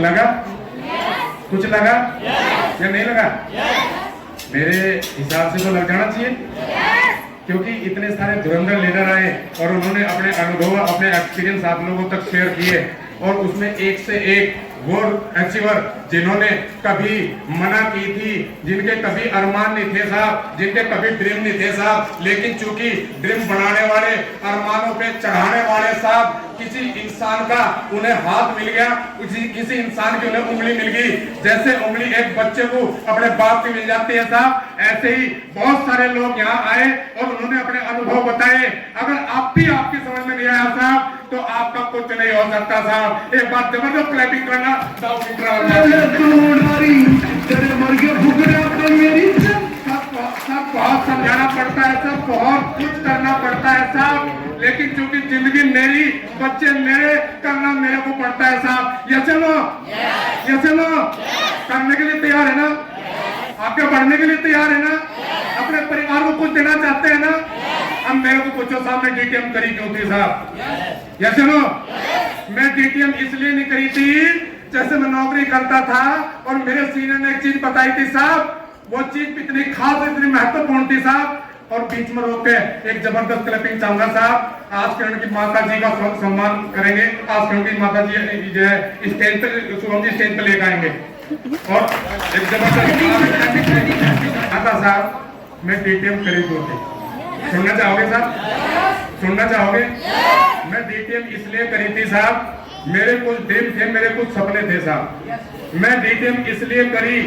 लगा? कुछ लगा या नहीं लगा? मेरे हिसाब से तो लग जाना चाहिए, क्योंकि इतने सारे धुरंधर लीडर आए और उन्होंने अपने अनुभव, अपने एक्सपीरियंस आप लोगों तक शेयर किए, और उसमें एक से एक वो अचीवर जिन्होंने कभी मना की थी, जिनके कभी अरमान नहीं थे साहब, जिनके कभी ड्रीम नहीं थे साहब, लेकिन चूंकि ड्रीम बनाने वाले, अरमानों पे चढ़ाने वाले साहब, किसी इंसान का उन्हें हाथ मिल गया, किसी इंसान की उन्हें उंगली मिल गई, जैसे उंगली एक बच्चे को अपने बाप की मिल जाती है साहब, ऐसे ही बहुत सारे लोग यहाँ आए और उन्होंने अपने अनुभव बताए। अगर आप भी आपकी समझ में नहीं आया साहब, तो आपका कुछ नहीं हो सकता साहब। एक बात जबरदस्त क्लैपिंग करना। सब बहुत समझाना पड़ता है, सब बहुत कुछ करना पड़ता है साहब, लेकिन चूंकि जिंदगी मेरी, बच्चे मेरे, करना मेरे को पड़ता है साहब। ये चलो करने के लिए तैयार है ना? आपके बढ़ने के लिए तैयार है ना? अपने परिवार को कुछ देना चाहते हैं ना? अब मेरे को पूछो साहब, मैं डीटीएम करी क्यों थी साहब? या चलो, मैं डीटीएम इसलिए नहीं करी थी, जैसे मैं नौकरी करता था और मेरे सीनियर ने एक चीज बताई थी साहब, वो चीज इतनी खास, इतनी महत्वपूर्ण थी साहब। और बीच में रोक के एक जबरदस्त क्लैपिंग चाहूंगा साहब। आज किरण की माता जी का सम्मान करेंगे। आज किरण की माता जी जो है स्टेज पे, शुभम जी स्टेज पे लेकर आएंगे और एक जबरदस्त माता साहब, मैं डीटीएम करी क्यों थी? सुनना चाहोगे साहब? सुनना चाहोगे? मैं डीटीएम इसलिए करी थी साहब, मेरे कुछ ड्रीम थे, मेरे कुछ सपने थे साहब। मैं डीटीएम इसलिए करी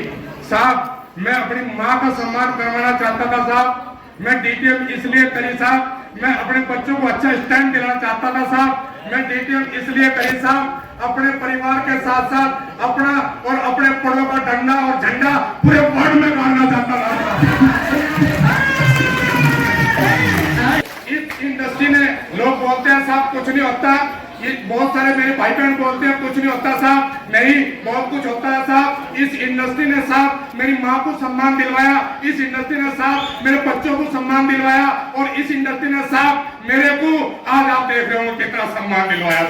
साहब, मैं अपनी माँ का सम्मान करवाना चाहता था साहब। मैं डीटीएम इसलिए करी साहब, मैं अपने बच्चों को अच्छा स्टैंड दिलाना चाहता था साहब। मैं डीटीएम इसलिए करी साहब, अपने परिवार के साथ साथ अपना और अपने पड़ों का डंडा और झंडा पूरे वर्ल्ड में गाड़ना चाहता था। इस इंडस्ट्री ने, लोग बोलते हैं साहब कुछ नहीं होता, ये बहुत सारे मेरे भाई बहन बोलते हैं कुछ नहीं होता साहब, नहीं, बहुत कुछ होता है साहब। इस इंडस्ट्री ने साहब मेरी माँ को सम्मान दिलवाया, इस इंडस्ट्री ने साहब मेरे बच्चों को सम्मान दिलवाया, और इस इंडस्ट्री ने साहब मेरे को, आज आप देख रहे हो कितना सम्मान दिलवाया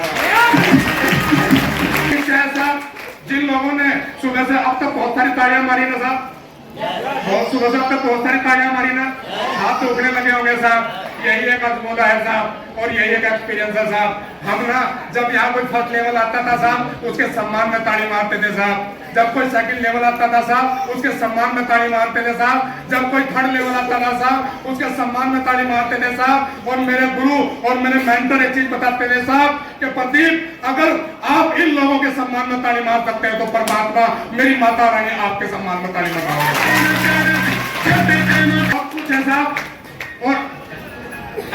साहब। जिन लोगों ने सुबह से अब तक बहुत सारी तालियां मारी ना साहब, बहुत सुबह से अब तक बहुत सारी तालियां मारी ना, हाथ तो उठने लगे होंगे साहब। यही एक अजमोदा है साहब, और यही एक एक्सपीरियंस है साहब। हम ना जब यहाँ कोई फर्स्ट लेवल आता था साहब, उसके सम्मान में ताली मारते थे साहब। जब कोई सेकंड लेवल आता था साहब, उसके सम्मान में ताली मारते थे साहब। जब कोई थर्ड लेवल आता था साहब, उसके सम्मान में ताली मारते थे साहब। और मेरे गुरु और मेरे मेंटर एक चीज बताते थे साहब कि प्रदीप, अगर आप इन लोगों के सम्मान में ताली मार सकते हैं तो परमात्मा, मेरी माता रानी आपके सम्मान में ताली मारेगी। सब कुछ है साहब। और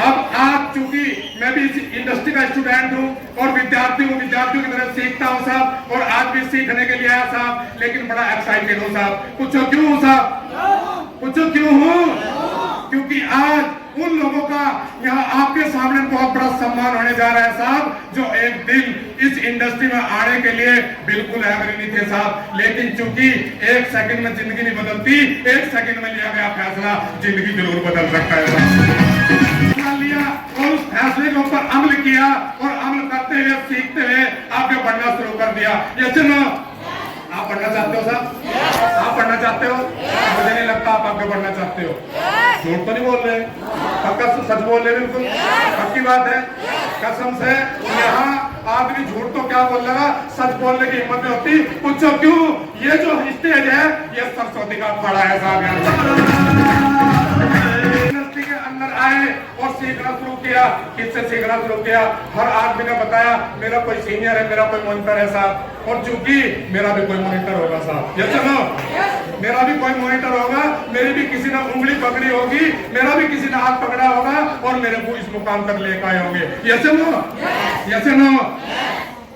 अब आज चूंकि मैं भी इस इंडस्ट्री का स्टूडेंट हूँ और विद्यार्थियों की तरह सीखता हूँ साहब, और आज भी सीखने के लिए आया साहब, लेकिन बड़ा एक्साइटेड हूँ साहब। पूछो क्यों हूँ साहब? पूछो क्यों हूँ? क्योंकि आज उन लोगों का यहाँ आपके सामने बहुत बड़ा सम्मान होने जा रहा है साहब, जो एक दिन इस इंडस्ट्री में आने के लिए बिल्कुल एग्री नहीं थे साहब, लेकिन चूंकि एक सेकंड में जिंदगी नहीं बदलती, एक सेकंड में लिया गया फैसला जिंदगी जरूर बदल सकता है। लिया और उस फैसले के ऊपर अमल किया, और अमल करते हुए, सीखते हुए आगे बढ़ना शुरू कर दिया। ये चलो, आप पढ़ना चाहते हो साहब? आप पढ़ना चाहते हो? मुझे नहीं लगता आप आगे बढ़ना चाहते हो। झूठ तो नहीं बोल रहे, पक्का सच बोल रहे, बिल्कुल पक्की बात है, कसम से। यहाँ आदमी झूठ तो क्या बोल रहा, सच बोलने की हिम्मत नहीं होती। पूछो क्यों? ये जो स्टेज है, ये सरस्वती का अखाड़ा है साहब। के अंदर आए और सीखना शुरू किया। किससे सीखना शुरू किया? हर आदमी ने बताया मेरा कोई सीनियर है, मेरा कोई मॉनिटर है साहब, और चूंकि मेरा भी कोई मॉनिटर होगा साहब। ये चलो, मेरा भी कोई मॉनिटर होगा, मेरी भी किसी ने उंगली पकड़ी होगी, मेरा भी किसी ने हाथ पकड़ा होगा, और मेरे को इस मुकाम तक लेकर आए होंगे। ये चलो, ये चलो,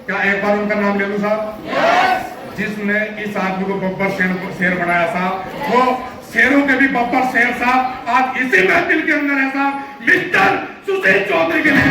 क्या एक बार उनका नाम ले लूं साहब? जिसने इस आदमी को बब्बर शेर बनाया साहब, वो शेरों के भी बब्बर शेर साहब आज इसी महफिल के अंदर है साहब, मिस्टर सुशील चौधरी के लिए।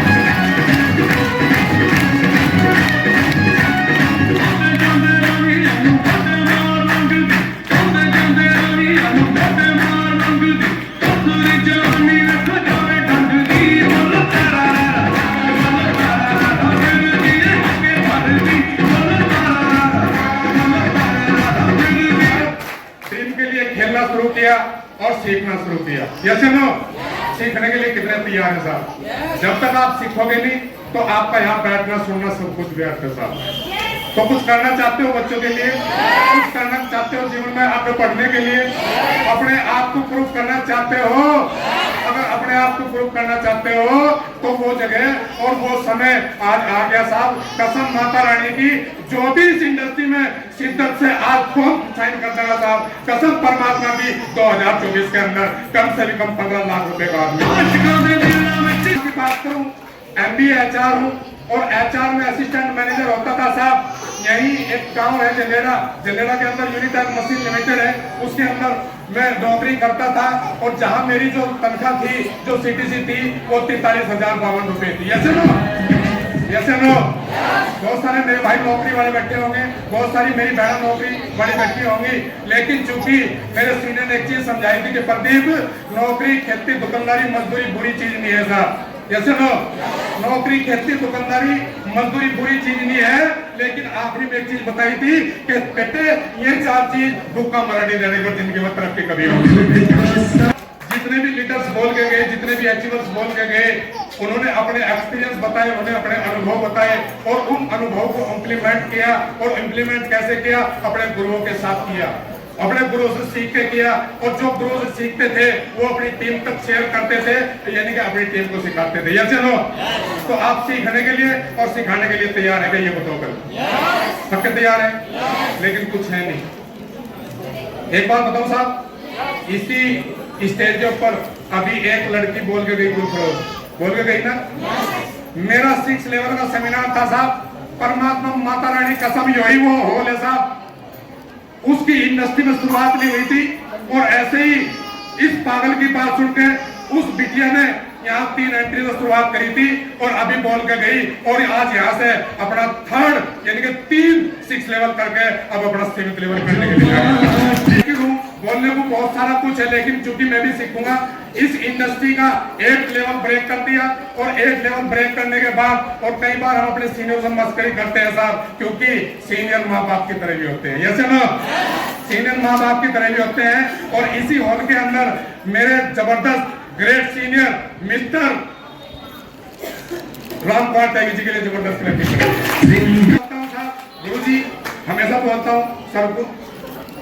समझना शुरू किया और सीखना शुरू किया। यस नो, सीखने के लिए कितने तैयार है साहब? जब तक आप सीखोगे नहीं तो आपका यहाँ बैठना सुनना सब कुछ व्यर्थ है साहब। तो कुछ करना चाहते हो बच्चों के लिए, कुछ करना चाहते हो जीवन में आगे बढ़ने के लिए, अपने आप को प्रूव करना चाहते हो, अगर अपने आप को प्रूव करना चाहते हो तो वो जगह और वो समय आज आ गया साहब। कसम माता रानी की, जो भी इस इंडस्ट्री में शिद्दत से आज फॉर्म साइन कर देगा साहब, कसम परमात्मा की 2024 के अंदर कम से कम 15 लाख रुपए का आदमी की बात करूं, MBA HR हूं और HR में असिस्टेंट मैनेजर होता था साहब। यही एक गांव है जलेड़ा, जलेड़ा के अंदर यूनिटैक मशीन लिमिटेड है, उसके अंदर मैं नौकरी करता था और जहां मेरी जो तनख्वाह थी, जो CTC थी, वो 43,052 रुपए थी। ऐसे नो, ऐसे नो, बहुत सारे मेरे भाई नौकरी वाले बैठे होंगे, बहुत सारी मेरी बहन नौकरी वाली बैठी होंगी, लेकिन चूंकि मेरे सीनियर ने एक चीज समझाई थी कि प्रदीप, नौकरी खेती दुकानदारी मजदूरी बुरी चीज नहीं है साहब। जैसे नो, नौकरी खेती दुकानदारी मजदूरी बुरी चीज नहीं है, लेकिन आखिरी में एक चीज बताई थी कि बेटे ये 4 चीज भूखा मरा नहीं देने को जिंदगी में तरक्की कभी होगी। जितने भी लीडर्स बोल के गए, जितने भी अचीवर्स बोल के गए, उन्होंने अपने एक्सपीरियंस बताए, उन्होंने अपने अनुभव बताए और उन अनुभव को इम्प्लीमेंट किया। और इम्प्लीमेंट कैसे किया? अपने गुरुओं के साथ किया, अपने गुरु से सीख के किया। और जो गुरु से सीखते थे वो अपनी टीम तक शेयर करते थे, यानी कि अपनी टीम को सिखाते थे। या चलो, तो आप सीखने के लिए और सिखाने के लिए तैयार है क्या? ये बताओ कर सबके तैयार है, लेकिन कुछ है नहीं। एक बात बताओ साहब, इसी स्टेज के ऊपर अभी एक लड़की बोल के गई, बोल के गई ना, मेरा 6 लेवल का सेमिनार था साहब, परमात्मा माता रानी कसम यही वो होल है साहब, उसकी इंडस्ट्री में शुरुआत नहीं हुई थी। और ऐसे ही इस पागल की बात सुनकर उस बिटिया ने यहाँ 3 एंट्री से शुरुआत करी थी और अभी बोल के गई और आज यहाँ से अपना 3rd यानी कि 3 6 लेवल करके अब अपना 7th लेवल करने के लिए बोलने को बहुत सारा कुछ है, लेकिन चूंकि मैं भी सीखूंगा। इस इंडस्ट्री का 8th लेवल ब्रेक कर दिया और 8th लेवल ब्रेक करने के बाद, और कई बार हम अपने सीनियर से मस्करी करते हैं साहब, क्योंकि सीनियर माँ बाप की तरह भी होते हैं। यस नो, सीनियर माँ बाप की तरह भी होते हैं। और इसी हॉल के अंदर मेरे जबरदस्त great senior mister Ramkumar Tyagi ji के लिए जबरदस्त गुरु जी, हमेशा बोलता हूँ सर को,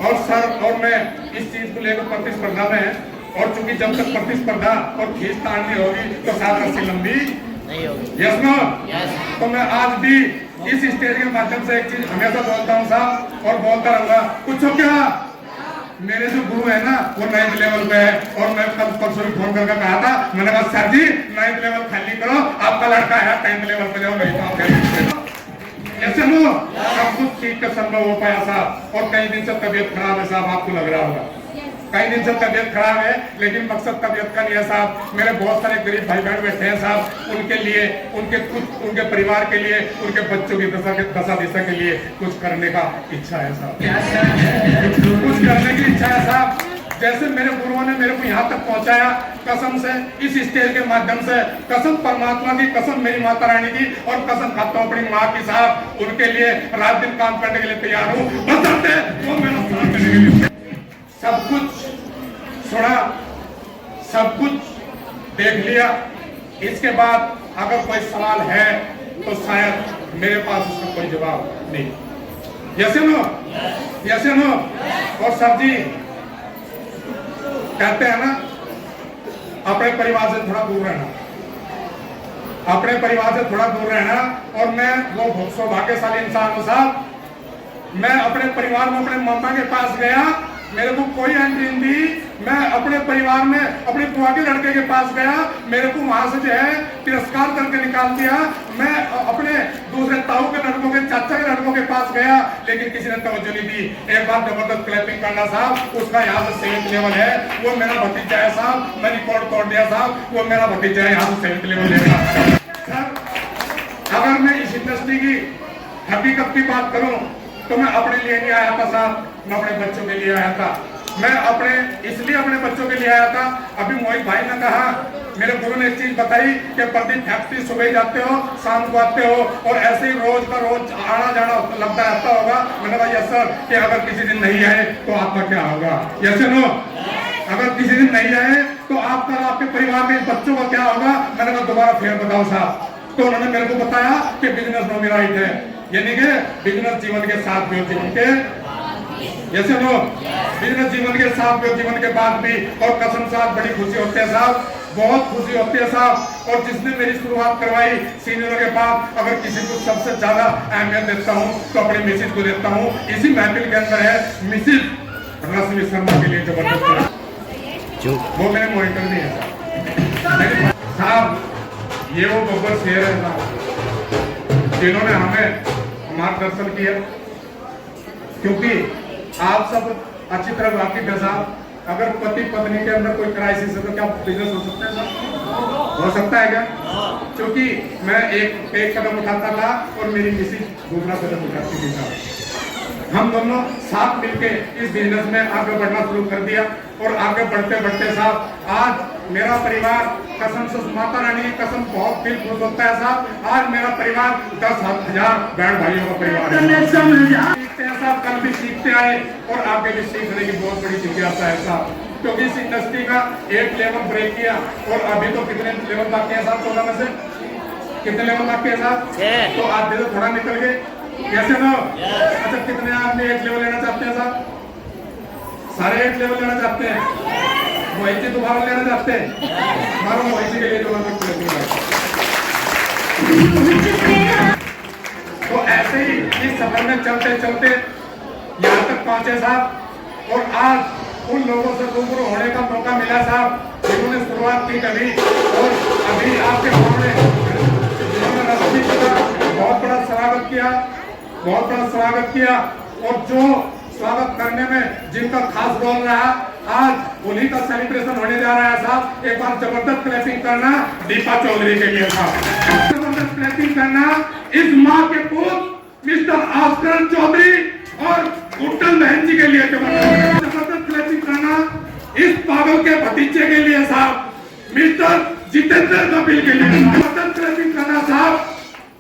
और सर और मैं इस चीज को लेकर प्रतिस्पर्धा में है, और चूंकि जब तक प्रतिस्पर्धा और खींचतान नहीं होगी तो 7 रस्सी लंबी नहीं होगी। यस नो, तो मैं आज भी इस स्टेज के माध्यम से एक चीज हमेशा बोलता हूँ साहब, और बोलता रहूंगा। पूछो क्या, मेरे जो गुरु है ना वो 9th लेवल पे है, और मैं कल परसों फोन करके कहा था, मैंने कहा सर जी 9th लेवल खाली करो, आपका लड़का है 10th लेवल पे जाओ, नहीं तो आप ऐसे नो, सब कुछ ठीक का संभव हो पाया साहब। और कई दिन से तबीयत खराब है साहब, आपको लग रहा होगा कई दिन से तबीयत खराब है, लेकिन मकसद तबीयत का नहीं है साहब। मेरे बहुत सारे गरीब भाई बहन बैठे हैं साहब, उनके लिए, उनके परिवार के लिए, उनके बच्चों की दशा दिशा के लिए कुछ करने का इच्छा है साहब, कुछ करने की इच्छा है साहब। जैसे मेरे गुरुओं ने मेरे को यहाँ तक पहुँचाया, कसम से इस स्टेज के माध्यम से, कसम परमात्मा की, कसम मेरी माता रानी की, और कसम खाता हूँ अपनी माँ की साहब, उनके लिए रात दिन काम करने के लिए तैयार हूँ। बसंते वो मेरा साथ देने के लिए सब कुछ सुना, सब कुछ देख लिया। इसके बाद अगर कोई सवाल है तो शायद मेरे पास उसका कोई जवाब नहीं। Yes no, yes no. और सर जी कहते हैं ना, अपने परिवार से थोड़ा दूर रहना, अपने परिवार से थोड़ा दूर रहना। और मैं वो सौभाग्यशाली इंसान हूं साहब, मैं अपने परिवार में अपने मामा के पास गया, मेरे को कोई एंट्री नहीं दी, मैं अपने परिवार में अपने बुआ के लड़के के पास गया, मेरे को वहां से जो है तिरस्कार करके निकाल दिया। मैं अपने दूसरे ताऊ के लड़कों के, चाचा के लड़कों के पास गया, लेकिन किसी ने तवज्जो नहीं दी। एक बार जबरदस्त क्लैपिंग करना साहब, उसका यहाँ से 7th लेवल है, वो मेरा भतीजा है साहब, मैं रिकॉर्ड तोड़ दिया साहब, वो मेरा भतीजा है, यहाँ से 7th लेवल है। सर अगर मैं इस इंडस्ट्री की हकीकत की बात करूं तो मैं अपने लिए नहीं आया था साहब, मैं अपने बच्चों के लिए आया था। मैं इसलिए अपने बच्चों के लिए आया था। अभी मोहित भाई ने कहा मेरे गुरु ने एक चीज बताई कि प्रदीप फैक्ट्री सुबह जाते हो, शाम को आते हो, और ऐसे ही रोज का रोज आना जाना लगता रहता होगा। मैंने कहा यस सर, कि अगर किसी दिन नहीं आए तो आपका क्या होगा? Yes no? अगर किसी दिन नहीं आए तो आपका, आपके परिवार में बच्चों का क्या होगा? मैंने कहा दोबारा फिर बताओ साहब। तो उन्होंने मेरे को बताया कि बिजनेस नो मेरा राइट है, यानी कि बिजनेस जीवन के साथ भी, जीवन के जैसे नो बिजनेस जीवन के साथ भी, जीवन के बाद भी। और कसम साहब बड़ी खुशी होती है साहब, बहुत खुशी होती है साहब। और जिसने मेरी शुरुआत करवाई सीनियरों के बाद, अगर किसी को सबसे ज्यादा अहमियत देता हूँ तो अपनी मिसिज को देता हूँ। इसी महफिल के अंदर है मिसिज रश्मि शर्मा के लिए जबरदस्त, वो मेरे मॉनिटर भी है साहब। ये वो बब्बर शेर है साहब जिन्होंने हमें मार्गदर्शन किया, क्योंकि आप सब अच्छी तरह वाकिफ है साहब। अगर पति पत्नी के अंदर कोई क्राइसिस है तो क्या बिजनेस हो सकता है साहब? हो सकता है क्या? क्योंकि मैं एक कदम उठाता था और मेरी मिसिज दूसरा कदम उठाती थी साहब। हम दोनों साथ मिलके इस बिजनेस में आगे बढ़ना शुरू कर दिया, और आगे बढ़ते बढ़ते साहब आज मेरा परिवार, कसम से माता रानी की कसम, बहुत दिल खुश होता है साहब। आज मेरा परिवार 10,000 बहन भाइयों का परिवार है। सीखते हैं साहब, कल भी सीखते आए और आगे भी सीखने की बहुत बड़ी जिज्ञासा है साहब। क्योंकि इस इंडस्ट्री का 8 लेवल ब्रेक किया, और अभी तो कितने लेवल बाकी है साहब? 14 में से कितने लेवल बाकी है साहब? तो आज तो थोड़ा निकल गए, कैसे ना? अच्छा, कितने आदमी 8 लेवल लेना चाहते हैं साहब? सारे 8 लेवल लेना चाहते हैं? मोहित जी दोबारा लेना चाहते हैं? हमारा मोहित जी के लिए जो तो ऐसे ही इस सफर में चलते चलते यहाँ तक पहुंचे साहब। और आज उन लोगों से रूबरू होने का मौका मिला साहब जिन्होंने शुरुआत की कभी, और अभी आपके सामने जिन्होंने रश्मि का बहुत बड़ा स्वागत किया, बहुत बड़ा स्वागत किया। और जो स्वागत करने में जिनका खास रोल रहा, आज उन्हीं का सेलिब्रेशन होने जा रहा है साहब। एक बार जबरदस्त क्लैपिंग करना दीपा चौधरी के लिए साहब, जबरदस्त क्लैपिंग करना इस माँ के पुत्र मिस्टर आस्कर चौधरी और गुड्डन बहन जी के लिए, जबरदस्त क्लैपिंग करना इस पागल के भतीजे के लिए साहब, मिस्टर जितेंद्र कपिल के लिए, जबरदस्त क्लैपिंग करना साहब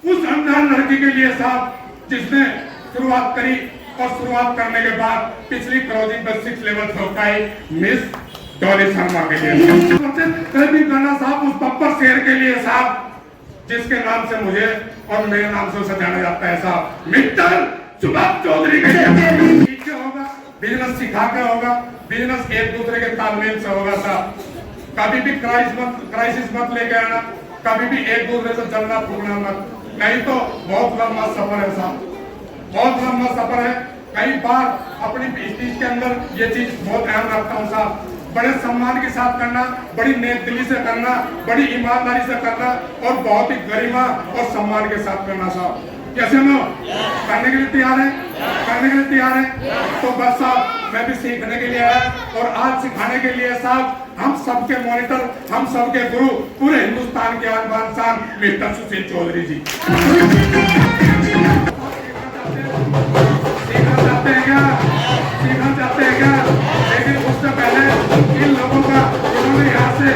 उस अनजान लड़की के लिए साहब जिसने शुरुआत करी, और शुरुआत करने के बाद पिछली क्लोजिंग पर 6 लेवल ठोकाई मिस डॉली शर्मा के लिए। क्लैपिंग करना साहब उस बब्बर शेर के लिए साहब जिसके नाम से मुझे और मेरे नाम से उसे जाना जाता है साहब, मिस्टर सुभाष चौधरी के लिए। ठीक होगा, बिजनेस सिखा के होगा, बिजनेस एक दूसरे के तालमेल से होगा साहब। कभी भी क्राइसिस मत लेके आना, कभी भी एक दूसरे से जलना फूकना मत, नहीं तो बहुत लंबा सफर है साहब, बहुत लंबा सफर है। कई बार अपनी चीज के अंदर ये चीज बहुत अहम रखता हूँ साहब, बड़े सम्मान के साथ करना, बड़ी नेक दिली से करना, बड़ी ईमानदारी से करना, और बहुत ही गरिमा और सम्मान के साथ करना साहब। कैसे नो? करने के लिए तैयार है? करने के लिए तैयार है? तो बस साहब मैं भी सीखने के लिए आया, और आज सिखाने के लिए साहब हम सबके मॉनिटर, हम सबके गुरु, पूरे हिंदुस्तान के आन शान मिस्टर सुशील चौधरी जी। सीखना चाहते हैं क्या? लेकिन उससे पहले इन लोगों का, इन्होंने यहाँ से